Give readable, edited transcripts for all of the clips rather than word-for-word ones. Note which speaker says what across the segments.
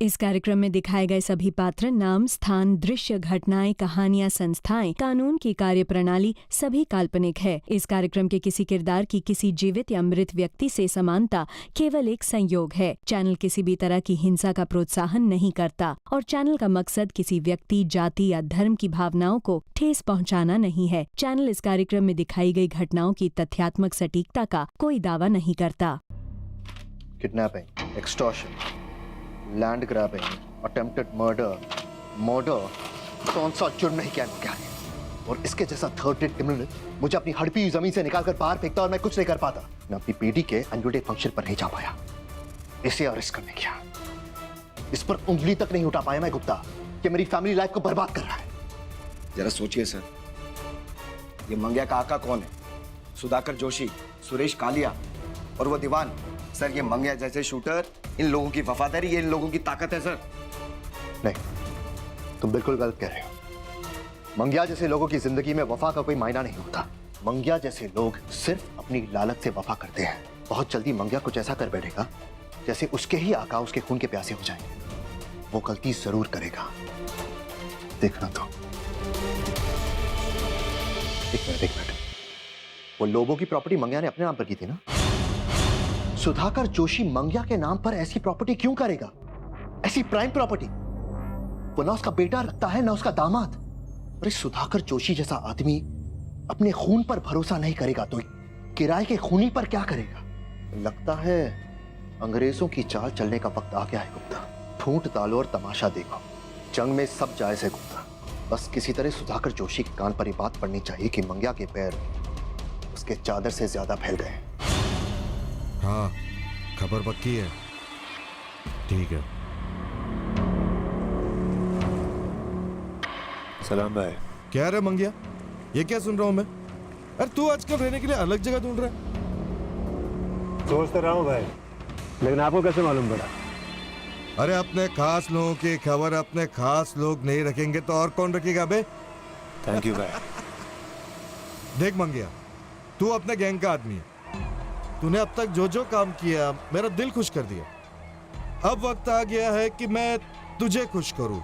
Speaker 1: इस कार्यक्रम में दिखाए गए सभी पात्र, नाम, स्थान, दृश्य, घटनाएं, कहानियां, संस्थाएं, कानून की कार्यप्रणाली सभी काल्पनिक है। इस कार्यक्रम के किसी किरदार की किसी जीवित या मृत व्यक्ति से समानता केवल एक संयोग है। चैनल किसी भी तरह की हिंसा का प्रोत्साहन नहीं करता और चैनल का मकसद किसी व्यक्ति, जाति या धर्म की भावनाओं को ठेस पहुंचाना नहीं है। चैनल इस कार्यक्रम में दिखाई गई घटनाओं की तथ्यात्मक सटीकता का कोई दावा नहीं करता।
Speaker 2: Kidnapping, extortion, land grabbing, attempted murder, कौन सा जुर्म नहीं किया क्या है? और इसके जैसा थर्ड रेट क्रिमिनल मुझे अपनी हड़पी जमीन से निकालकर बाहर फेंकता और मैं कुछ नहीं कर पाता। मैं अपनी बेटी के एनुअल डे फंक्शन पर नहीं जा पाया, इसे अरेस्ट करने गया। इस पर उंगली तक नहीं उठा पाया मैं गुप्ता कि मेरी फैमिली लाइफ को बर्बाद कर रहा है।
Speaker 3: जरा सोचिए सर, ये मंगिया का आका कौन है? सुधाकर जोशी, सुरेश कालिया और वो दीवान। सर ये मंगिया जैसे शूटर, इन लोगों की वफादारी, ये इन लोगों की ताकत है सर।
Speaker 2: नहीं, तुम बिल्कुल गलत कह रहे हो। मंगिया जैसे लोगों की जिंदगी में वफा का कोई मायना नहीं होता। मंगिया जैसे लोग सिर्फ अपनी लालच से वफा करते हैं। बहुत जल्दी मंगिया कुछ ऐसा कर बैठेगा जैसे उसके ही आका उसके खून के प्यासे हो जाएंगे। वो गलती जरूर करेगा, देखना तो। एक मिनट। वो लोगों की प्रॉपर्टी मंगिया ने अपने नाम पर की थी ना? सुधाकर जोशी मंगिया के नाम पर ऐसी प्रॉपर्टी क्यों करेगा? ऐसी प्राइम प्रॉपर्टी वो ना उसका बेटा रखता है ना उसका दामाद। अरे सुधाकर जोशी जैसा आदमी अपने खून पर भरोसा नहीं करेगा तो किराए के खूनी पर क्या करेगा? लगता है अंग्रेजों की चाल चलने का वक्त आ गया है गुप्ता। फूट डालो और तमाशा देखो। जंग में सब जायज है गुप्ता। बस किसी तरह सुधाकर जोशी के कान पर यह बात पड़नी चाहिए कि मंगिया के पैर उसके चादर से ज्यादा फैल गए।
Speaker 4: हाँ, खबर पक्की है। ठीक है।
Speaker 3: सलाम भाई।
Speaker 4: क्या रे मंगिया, ये क्या सुन रहा हूं मैं? अरे तू आजकल रहने के लिए अलग जगह ढूंढ रहा है।
Speaker 5: सोच तो रहा हूँ भाई, लेकिन आपको कैसे मालूम पड़ा?
Speaker 4: अरे अपने खास लोगों की खबर अपने खास लोग नहीं रखेंगे तो और कौन रखेगा बे?
Speaker 3: थैंक यू भाई।
Speaker 4: देख मंगिया, तू अपने गैंग का आदमी है। तूने अब तक जो जो काम किया मेरा दिल खुश कर दिया। अब वक्त आ गया है कि मैं तुझे खुश करूं।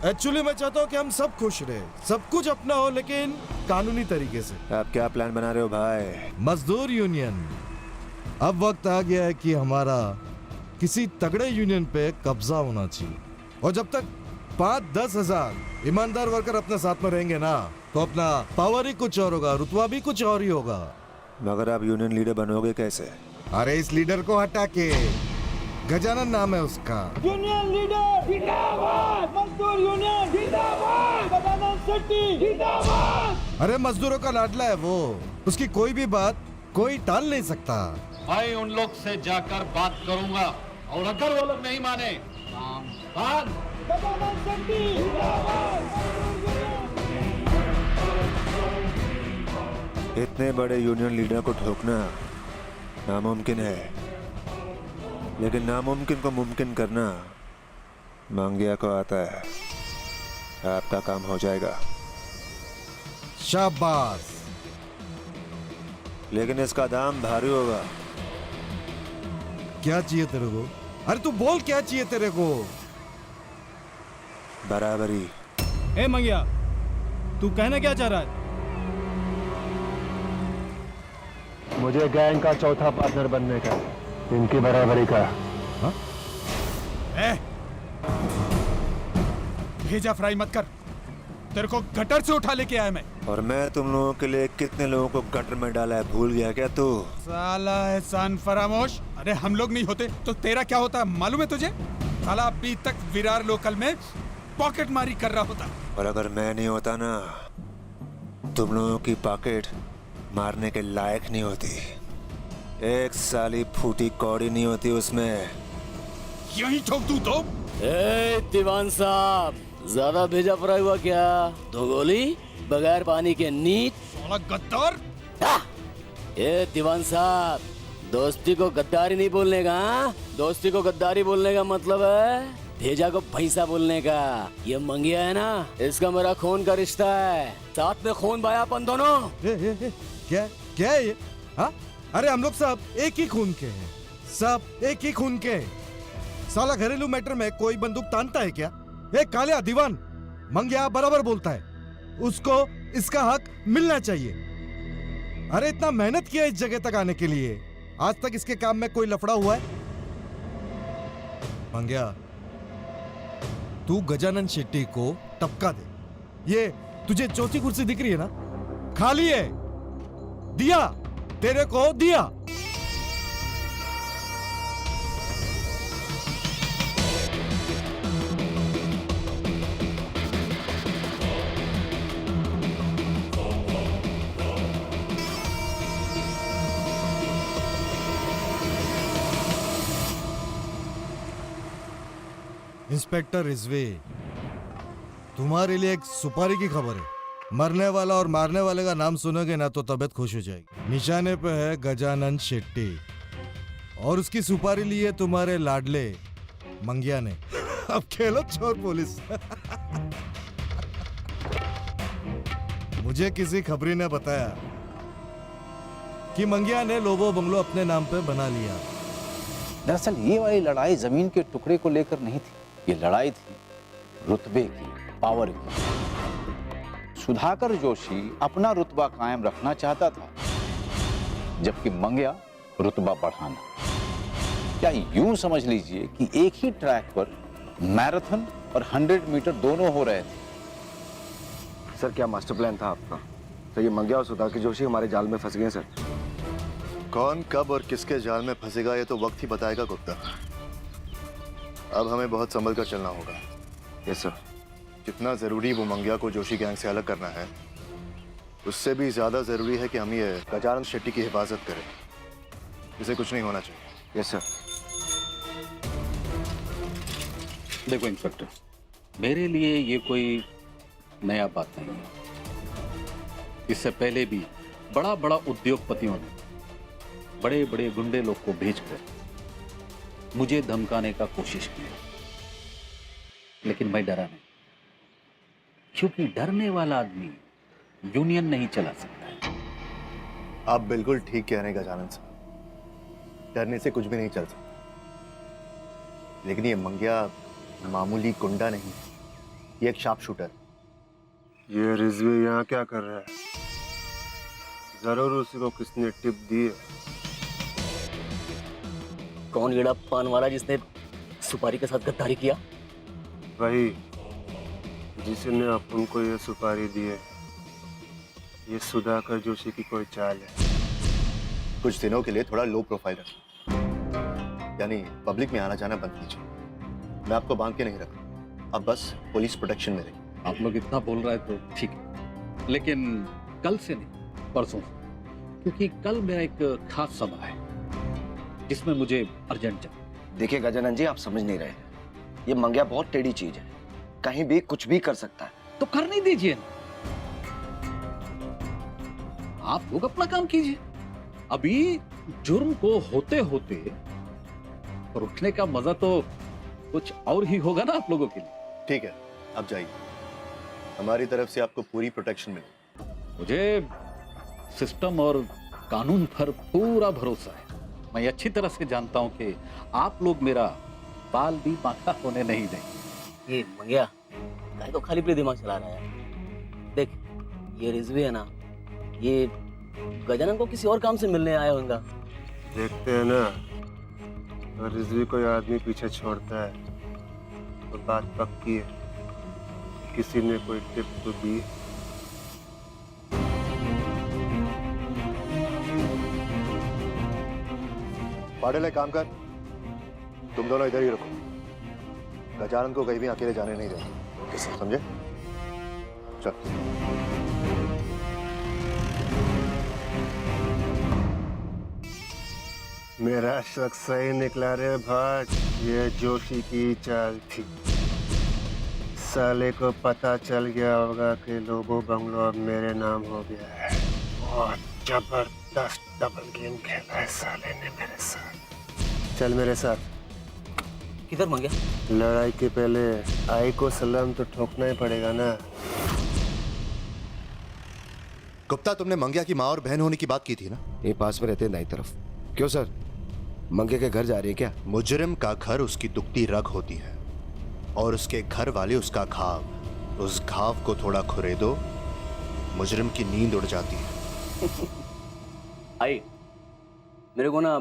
Speaker 4: एक्चुअली मैं चाहता हूं कि हम सब खुश रहे, सब कुछ अपना हो लेकिन कानूनी तरीके से।
Speaker 3: आप क्या प्लान बना रहे हो भाई?
Speaker 4: मजदूर यूनियन। अब वक्त आ गया है कि हमारा किसी तगड़े यूनियन पे कब्जा होना चाहिए। और जब तक 5-10 हजार ईमानदार वर्कर अपने साथ में रहेंगे ना, तो अपना पावर ही कुछ और होगा, रुतबा भी कुछ और ही होगा।
Speaker 3: मगर आप यूनियन लीडर बनोगे कैसे?
Speaker 4: अरे इस लीडर को हटा के, गजानन नाम है उसका।
Speaker 6: यूनियन लीडर जिंदाबाद, मजदूर यूनियन जिंदाबाद, गजानन शेट्टी जिंदाबाद।
Speaker 4: अरे मजदूरों का लाडला है वो, उसकी कोई भी बात कोई टाल नहीं सकता।
Speaker 7: मैं उन लोग से जाकर बात करूंगा और अगर वो लोग नहीं माने,
Speaker 6: गजानन शेट्टी जिंदाबाद।
Speaker 3: इतने बड़े यूनियन लीडर को ठोकना नामुमकिन है, लेकिन नामुमकिन को मुमकिन करना मंगिया को आता है। आपका काम हो जाएगा।
Speaker 4: शाबाश।
Speaker 3: लेकिन इसका दाम भारी होगा।
Speaker 4: क्या चाहिए तेरे को? अरे तू बोल, क्या चाहिए तेरे को?
Speaker 3: बराबरी।
Speaker 5: ए मंगिया, तू कहना क्या चाह रहा है? मुझे गैंग का चौथा पार्टनर बनने का, इनकी बराबरी का।
Speaker 4: हाँ?
Speaker 5: भेजा फ्राई मत कर, तेरे को गटर से उठा लेके आया मैं।
Speaker 3: और मैं तुम लोगों के लिए कितने लोगों को गटर में डाला है भूल गया क्या तू?
Speaker 5: साला एहसान फरामोश। अरे हम लोग नहीं होते तो तेरा क्या होता मालूम है तुझे? साला अभी तक विरार लोकल में पॉकेट मारी कर रहा होता।
Speaker 3: और अगर मैं नहीं होता ना, तुम लोगों की पॉकेट मारने के लायक नहीं होती। एक साली फूटी कौड़ी नहीं होती उसमें।
Speaker 5: यही ठोक दूं तो?
Speaker 8: दीवान साहब, ज्यादा भेजा फ्राई हुआ क्या? 2 गोली बगैर पानी के नीट।
Speaker 5: साला गद्दार।
Speaker 8: ए दीवान साहब, दोस्ती को गद्दारी नहीं बोलने का। दोस्ती को गद्दारी बोलने का मतलब है भेजा को भैंसा बोलने का। ये मंगिया है ना, इसका मेरा खून का रिश्ता है, साथ में खून भाया अपन दोनों।
Speaker 4: क्या क्या है ये? हाँ? अरे हम लोग सब एक ही खून के हैं, सब एक ही खून के। साला घरेलू मैटर में कोई बंदूक तानता है क्या? एक कालिया दीवान मंगिया बराबर बोलता है, उसको इसका हक मिलना चाहिए। अरे इतना मेहनत किया इस जगह तक आने के लिए, आज तक इसके काम में कोई लफड़ा हुआ है? मंगिया, तू गजानन शेट्टी को टपका दे। ये तुझे चौथी कुर्सी दिख रही है ना, खाली है, दिया तेरे को दिया। इंस्पेक्टर रिजवी, तुम्हारे लिए एक सुपारी की खबर है। मरने वाला और मारने वाले का नाम सुनोगे ना तो तबीयत खुश हो जाएगी। निशाने पे है गजानन शेट्टी और उसकी सुपारी ली है तुम्हारे लाडले मंगिया ने। अब खेलो चोर पुलिस। मुझे किसी खबरी ने बताया कि मंगिया ने लोबो बंगलो अपने नाम पे बना लिया।
Speaker 9: दरअसल ये वाली लड़ाई जमीन के टुकड़े को लेकर नहीं थी, ये लड़ाई थी रुतबे की, पावर की। सुधाकर जोशी अपना रुतबा कायम रखना चाहता था, जबकि मंगिया रुतबा बढ़ाना। क्या यूं समझ लीजिए कि एक ही ट्रैक पर मैराथन और 100 मीटर दोनों हो रहे थे।
Speaker 3: सर क्या मास्टर प्लान था आपका? तो ये मंगिया और सुधाकर जोशी हमारे जाल में फंस गए सर।
Speaker 2: कौन कब और किसके जाल में फंसेगा ये तो वक्त ही बताएगा गुप्ता। अब हमें बहुत संभल कर चलना होगा।
Speaker 3: Yes sir.
Speaker 2: जितना जरूरी वो मंगिया को जोशी गैंग से अलग करना है, उससे भी ज्यादा जरूरी है कि हम ये गजानन शेट्टी की हिफाजत करें। इसे कुछ नहीं होना चाहिए।
Speaker 3: Yes sir.
Speaker 10: देखो इंस्पेक्टर, मेरे लिए ये कोई नया बात नहीं है। इससे पहले भी बड़ा बड़ा उद्योगपतियों ने बड़े बड़े गुंडे लोग को भेजकर मुझे धमकाने का कोशिश की, लेकिन मैं डरा नहीं, क्योंकि डरने वाला आदमी यूनियन नहीं चला सकता है।
Speaker 2: आप बिल्कुल ठीक कह रहे हैं गजानन साहब, डरने से कुछ भी नहीं चल सकता। लेकिन ये मंगिया मामूली गुंडा नहीं, ये एक शार्प शूटर।
Speaker 11: ये रिजवी यहाँ क्या कर रहा है? जरूर उसी को किसने टिप दी है।
Speaker 8: कौन गिड़ा पान वाला जिसने सुपारी के साथ गद्दारी किया?
Speaker 11: वही जिसने अपन को ये सुपारी दी है। ये सुधाकर जोशी की कोई चाल है।
Speaker 2: कुछ दिनों के लिए थोड़ा लो प्रोफाइल रखिए, यानी पब्लिक में आना जाना बंद कीजिए। मैं आपको बांध के नहीं रखा, अब बस पुलिस प्रोटेक्शन में रहिए।
Speaker 10: आप लोग इतना बोल रहे हैं तो ठीक है, लेकिन कल से नहीं, परसों से, क्योंकि कल मेरा एक खास सभा है जिसमें मुझे अर्जेंट चाहिए।
Speaker 3: देखिए गजानन जी, आप समझ नहीं रहे। ये मंगिया बहुत टेढ़ी चीज है, कहीं भी कुछ भी कर सकता है।
Speaker 10: तो करने दीजिए ना, आप लोग अपना काम कीजिए। अभी जुर्म को होते होते रुकने का मजा तो कुछ और ही होगा ना आप लोगों के लिए।
Speaker 2: ठीक है, अब जाइए, हमारी तरफ से आपको पूरी प्रोटेक्शन मिलेगी।
Speaker 10: मुझे सिस्टम और कानून पर पूरा भरोसा है। मैं अच्छी तरह से जानता हूं कि आप लोग मेरा बाल भी बांका होने नहीं देंगे।
Speaker 8: ये मंगिया काय तो खाली पे दिमाग चला रहा है। देख, ये रिजवी है ना, ये गजानन को किसी और काम से मिलने आया होगा।
Speaker 11: देखते हैं ना, और रिजवी कोई आदमी पीछे छोड़ता है तो बात पक्की है, किसी ने कोई टिप तो दी।
Speaker 2: पाटिल एक काम कर, तुम दोनों इधर ही रखो, गजानन को कहीं भी अकेले जाने नहीं देना, समझे? चल।
Speaker 11: मेरा शक सही निकला रे भट्ट, ये जोशी की चाल थी। साले को पता चल गया होगा कि लोबो बंगलो अब मेरे नाम हो गया है। बहुत जबरदस्त डबल गेम खेला है साले ने मेरे साथ। चल मेरे साथ।
Speaker 8: किधर मंगिया?
Speaker 11: लड़ाई के पहले आई को सलाम तो ठोकना ही पड़ेगा ना।
Speaker 2: गुप्ता, तुमने मंगिया की माँ और बहन होने की बात की थी ना?
Speaker 3: ये पास में रहते हैं दाई तरफ। क्यों सर? मंगे के घर जा रही है क्या?
Speaker 2: मुजरिम का घर उसकी दुखती रग होती है और उसके घर वाले उसका घाव। उस घाव को थोड़ा खुरेदो, मुजरिम की नींद उड़ जाती है।
Speaker 8: आई, मेरे को ना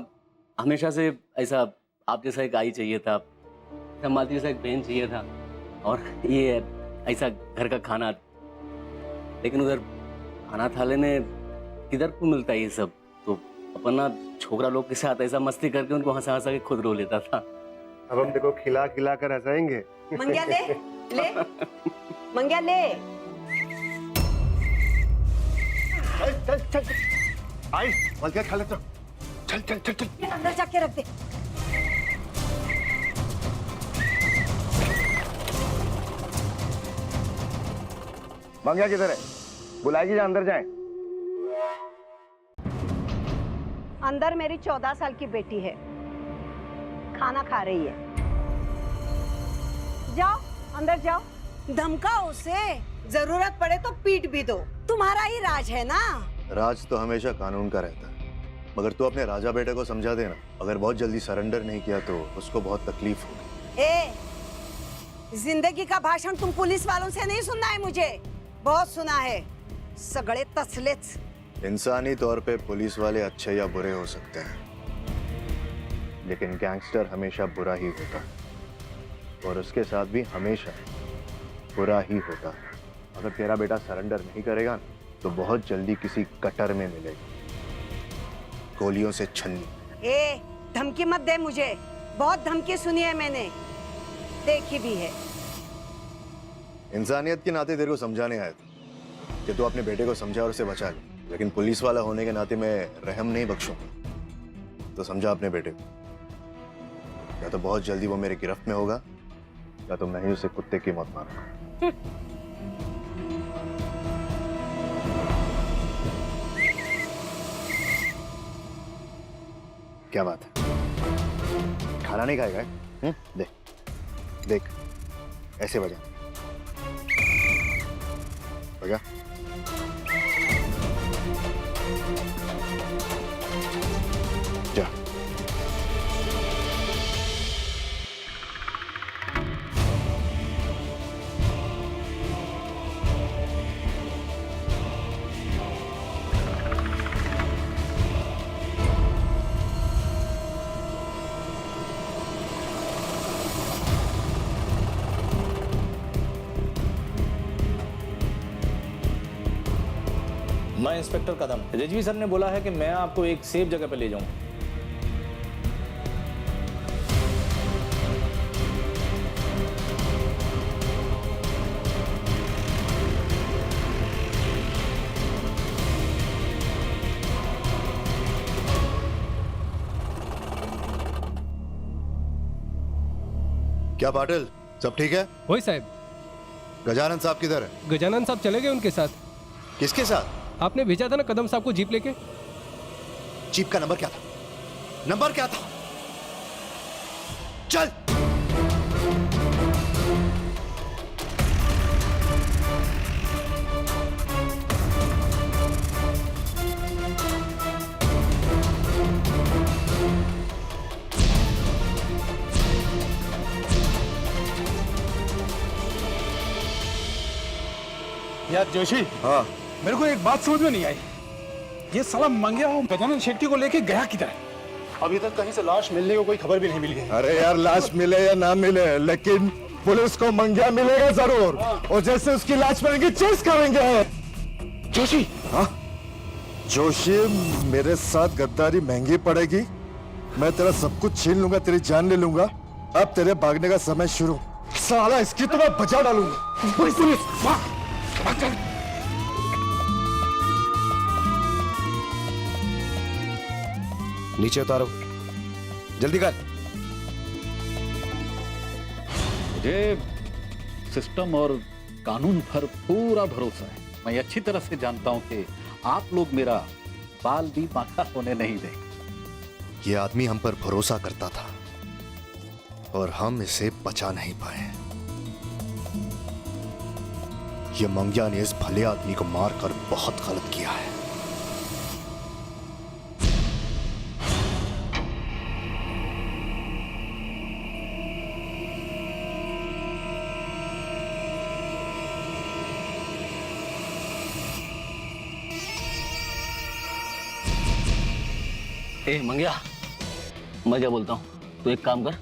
Speaker 8: हमेशा से ऐसा आप जैसा एक आई चाहिए था, मालती जैसा एक बहन चाहिए था, और ये ऐसा घर का खाना। लेकिन उधर अनाथालय में किधर को मिलता है ये सब? तो अपन ना छोकरा लोग के साथ ऐसा मस्ती करके उनको हंसा हंसा के खुद रो लेता था।
Speaker 11: अब हम देखो खिला खिला कर हंसाएंगे।
Speaker 12: मंग्या ले, ले, मंग्या ले।
Speaker 11: चल चल चल आई मंग्या खा लेता। चल चल चल चल
Speaker 12: ये अंदर जाके रख दे।
Speaker 3: मंगिया किधर है? बुलाएगी या अंदर जाए?
Speaker 12: अंदर मेरी 14 साल की बेटी है, खाना खा रही है। जाओ अंदर जाओ, धमकाओ उसे, जरूरत पड़े तो पीट भी दो। तुम्हारा ही राज है ना।
Speaker 2: राज तो हमेशा कानून का रहता है, मगर तू अपने राजा बेटे को समझा देना, अगर बहुत जल्दी सरेंडर नहीं किया तो उसको बहुत तकलीफ होगी।
Speaker 12: जिंदगी का भाषण तुम पुलिस वालों से नहीं सुनना है, मुझे बहुत सुना है। सगळे तसलेच।
Speaker 2: इंसानी तौर पे पुलिस वाले अच्छे या बुरे हो सकते हैं, लेकिन गैंगस्टर हमेशा बुरा ही होता है और उसके साथ भी हमेशा बुरा ही होता है। अगर तेरा बेटा सरेंडर नहीं करेगा तो बहुत जल्दी किसी कटर में मिलेगा, गोलियों से छन्नी।
Speaker 12: धमकी मत दे मुझे, बहुत धमकी सुनी है मैंने, देखी भी है।
Speaker 2: इंसानियत के नाते तेरे को समझाने आया था कि तू अपने बेटे को समझा और उसे बचा ले, लेकिन पुलिस वाला होने के नाते मैं रहम नहीं बख्शूंगा। तो समझा अपने बेटे को, या तो बहुत जल्दी वो मेरे गिरफ्त में होगा या तो मैं ही उसे कुत्ते की मौत मारूंगा। क्या बात है, खाना नहीं खाएगा? देख देख, ऐसे बजा बजा। जा।
Speaker 13: मैं इंस्पेक्टर कदम, रिजवी सर ने बोला है कि मैं आपको एक सेफ जगह पे ले जाऊं।
Speaker 2: क्या पाटिल, सब ठीक है?
Speaker 14: वही साहब।
Speaker 2: गजानन साहब किधर है?
Speaker 14: गजानन साहब चले गए उनके साथ।
Speaker 2: किसके साथ?
Speaker 14: आपने भेजा था ना कदम साहब को जीप लेके।
Speaker 2: जीप का नंबर क्या था? नंबर क्या था? चल।
Speaker 5: यार जोशी,
Speaker 2: हाँ,
Speaker 5: मेरे को एक बात समझ में नहीं आई, ये साला मंगिया और गजानन शेट्टी को लेके गया किधर?
Speaker 11: अभी तक कहीं से लाश मिलने को कोई खबर भी नहीं मिली है।
Speaker 4: अरे यार, लाश मिले या ना मिले, लेकिन पुलिस को मंगिया मिलेगा जरूर, और जैसे उसकी लाश मिलेगी चेस करेंगे।
Speaker 5: जोशी।
Speaker 4: हाँ जोशी, मेरे साथ गद्दारी महंगी पड़ेगी। मैं तेरा सब कुछ छीन लूंगा, तेरी जान ले लूंगा। अब तेरे भागने का समय शुरू। साला इसकी तो मैं बचा डालूंगा।
Speaker 3: नीचे उतारो, जल्दी कर।
Speaker 10: मुझे सिस्टम और कानून पर पूरा भरोसा है। मैं अच्छी तरह से जानता हूं कि आप लोग मेरा बाल भी बांका होने नहीं देंगे।
Speaker 2: ये आदमी हम पर भरोसा करता था और हम इसे बचा नहीं पाए। ये मंगिया ने इस भले आदमी को मारकर बहुत गलत किया है।
Speaker 8: ए मंगिया, मैं क्या बोलता हूँ, तू एक काम कर,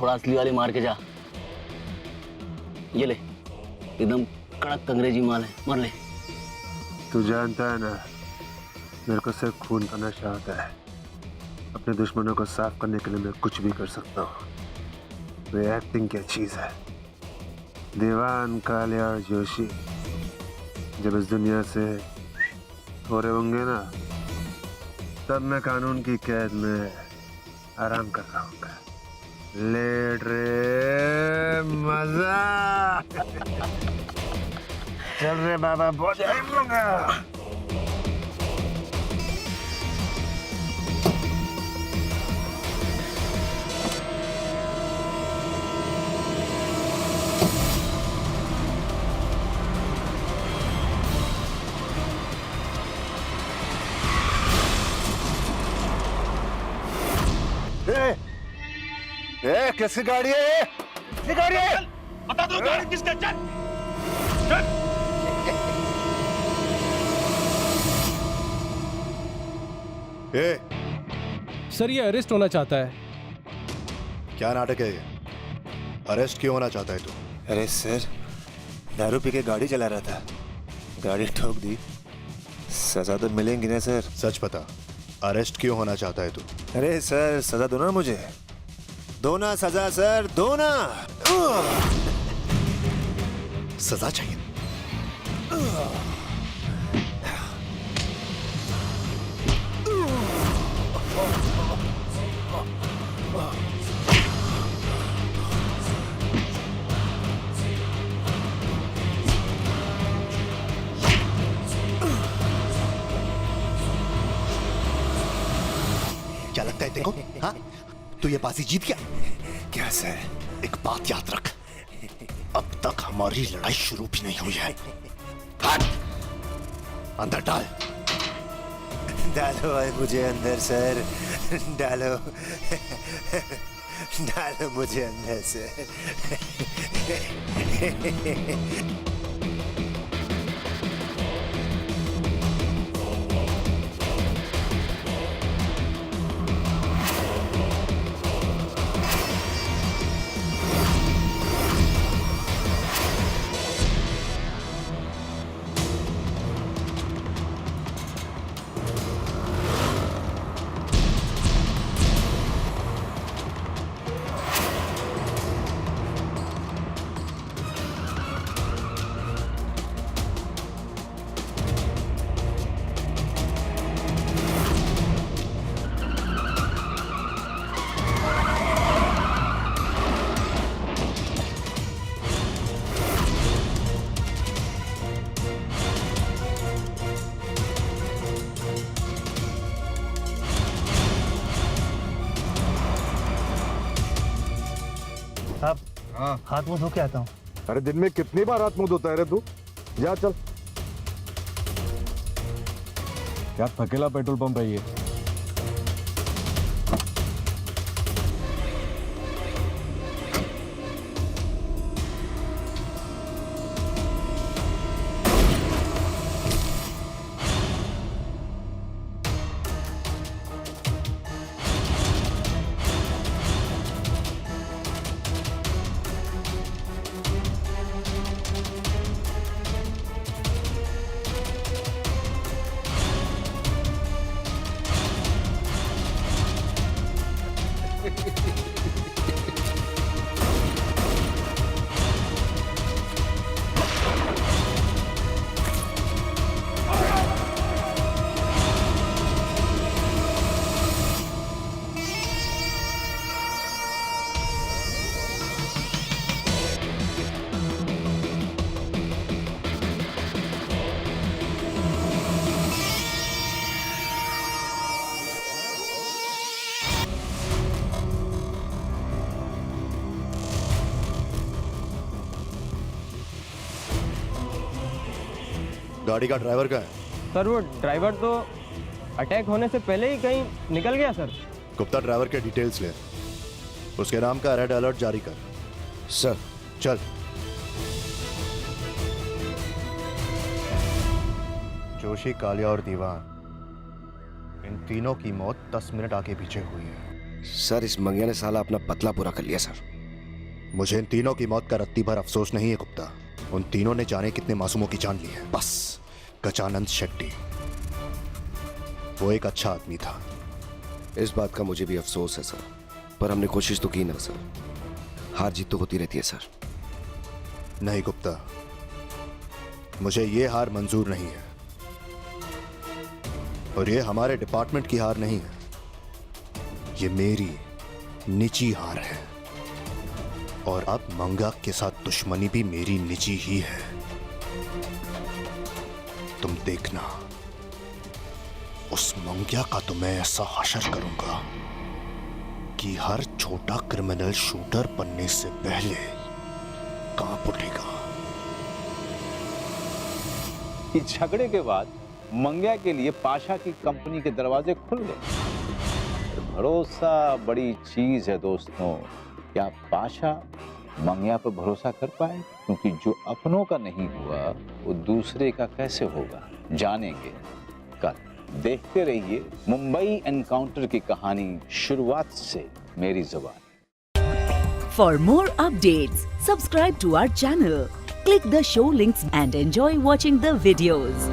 Speaker 8: थोड़ा असली वाली मार के जा। ये ले, एकदम कड़क अंग्रेजी माल है, मार ले।
Speaker 11: तू जानता है ना, मेरे को सिर्फ खून का नशा आता है। अपने दुश्मनों को साफ करने के लिए मैं कुछ भी कर सकता हूँ। वे एक्टिंग क्या चीज है। दीवान कालिया जोशी जब इस दुनिया से थोड़े होंगे ना, तब मैं कानून की कैद में आराम कर रहा हूँ। लेट रे मजा। चल रे बाबा, बहुत टाइम लूंगा। किसकी गाड़ी है ये? किसकी गाड़ी है?
Speaker 6: बता दो गाड़ी किसका। चल
Speaker 14: सर ये अरेस्ट होना चाहता है।
Speaker 4: क्या नाटक है ये? अरेस्ट क्यों होना चाहता है तू?
Speaker 11: अरे सर, दारू पी के गाड़ी चला रहा था, गाड़ी ठोक दी। सजा तो मिलेंगी ना सर?
Speaker 4: सच बता, अरेस्ट क्यों होना चाहता है तू?
Speaker 11: अरे सर, सजा दो ना मुझे, दो ना सजा सर, दो ना।
Speaker 4: सजा चाहिए? क्या लगता है देखो? हाँ, तू ये बाजी जीत गया।
Speaker 11: क्या सर?
Speaker 4: एक बात याद रख, अब तक हमारी लड़ाई शुरू भी नहीं हुई है। हट! अंदर डाल।
Speaker 11: डालो भाई मुझे अंदर सर, डालो डालो मुझे अंदर सर।
Speaker 13: हाथ मुंह धो के आता हूँ।
Speaker 4: अरे दिन में कितनी बार हाथ मुंह धोता है रे तू? जा चल। क्या थकेला पेट्रोल पंप है ये? गाड़ी का ड्राइवर कहाँ है?
Speaker 14: सर वो ड्राइवर तो अटैक होने से पहले ही कहीं निकल गया सर।
Speaker 4: गुप्ता ड्राइवर के डिटेल्स ले, उसके नाम का रेड अलर्ट जारी कर।
Speaker 11: सर
Speaker 4: चल। जोशी, कालिया और दीवान,
Speaker 2: इन तीनों की मौत 10 मिनट आगे पीछे हुई है।
Speaker 3: सर इस मंगिया ने साला अपना पतला पूरा कर लिया सर।
Speaker 2: मुझे इन तीनों की मौत का रत्ती भर अफसोस नहीं है गुप्ता। उन तीनों ने जाने कितने मासूमों की जान ली है। बस गजानंद शेट्टी, वो एक अच्छा आदमी था।
Speaker 3: इस बात का मुझे भी अफसोस है सर, पर हमने कोशिश तो की ना सर। हार जीत तो होती रहती है सर।
Speaker 2: नहीं गुप्ता, मुझे ये हार मंजूर नहीं है, और ये हमारे डिपार्टमेंट की हार नहीं है, ये मेरी निजी हार है। और अब मंगा के साथ दुश्मनी भी मेरी निजी ही है। तुम देखना, उस मंगिया का तो मैं ऐसा हशर करूंगा कि हर छोटा क्रिमिनल शूटर बनने से पहले कांप उठेगा।
Speaker 9: इस झगड़े के बाद मंगिया के लिए पाशा की कंपनी के दरवाजे खुल गए। भरोसा बड़ी चीज है दोस्तों। क्या पाशा मंगिया पर भरोसा कर पाए? क्योंकि जो अपनों का नहीं हुआ वो दूसरे का कैसे होगा, जानेंगे कल। देखते रहिए मुंबई एनकाउंटर की कहानी शुरुआत से मेरी जुबान।
Speaker 15: For more updates, subscribe to our channel, click the show links and enjoy watching the videos.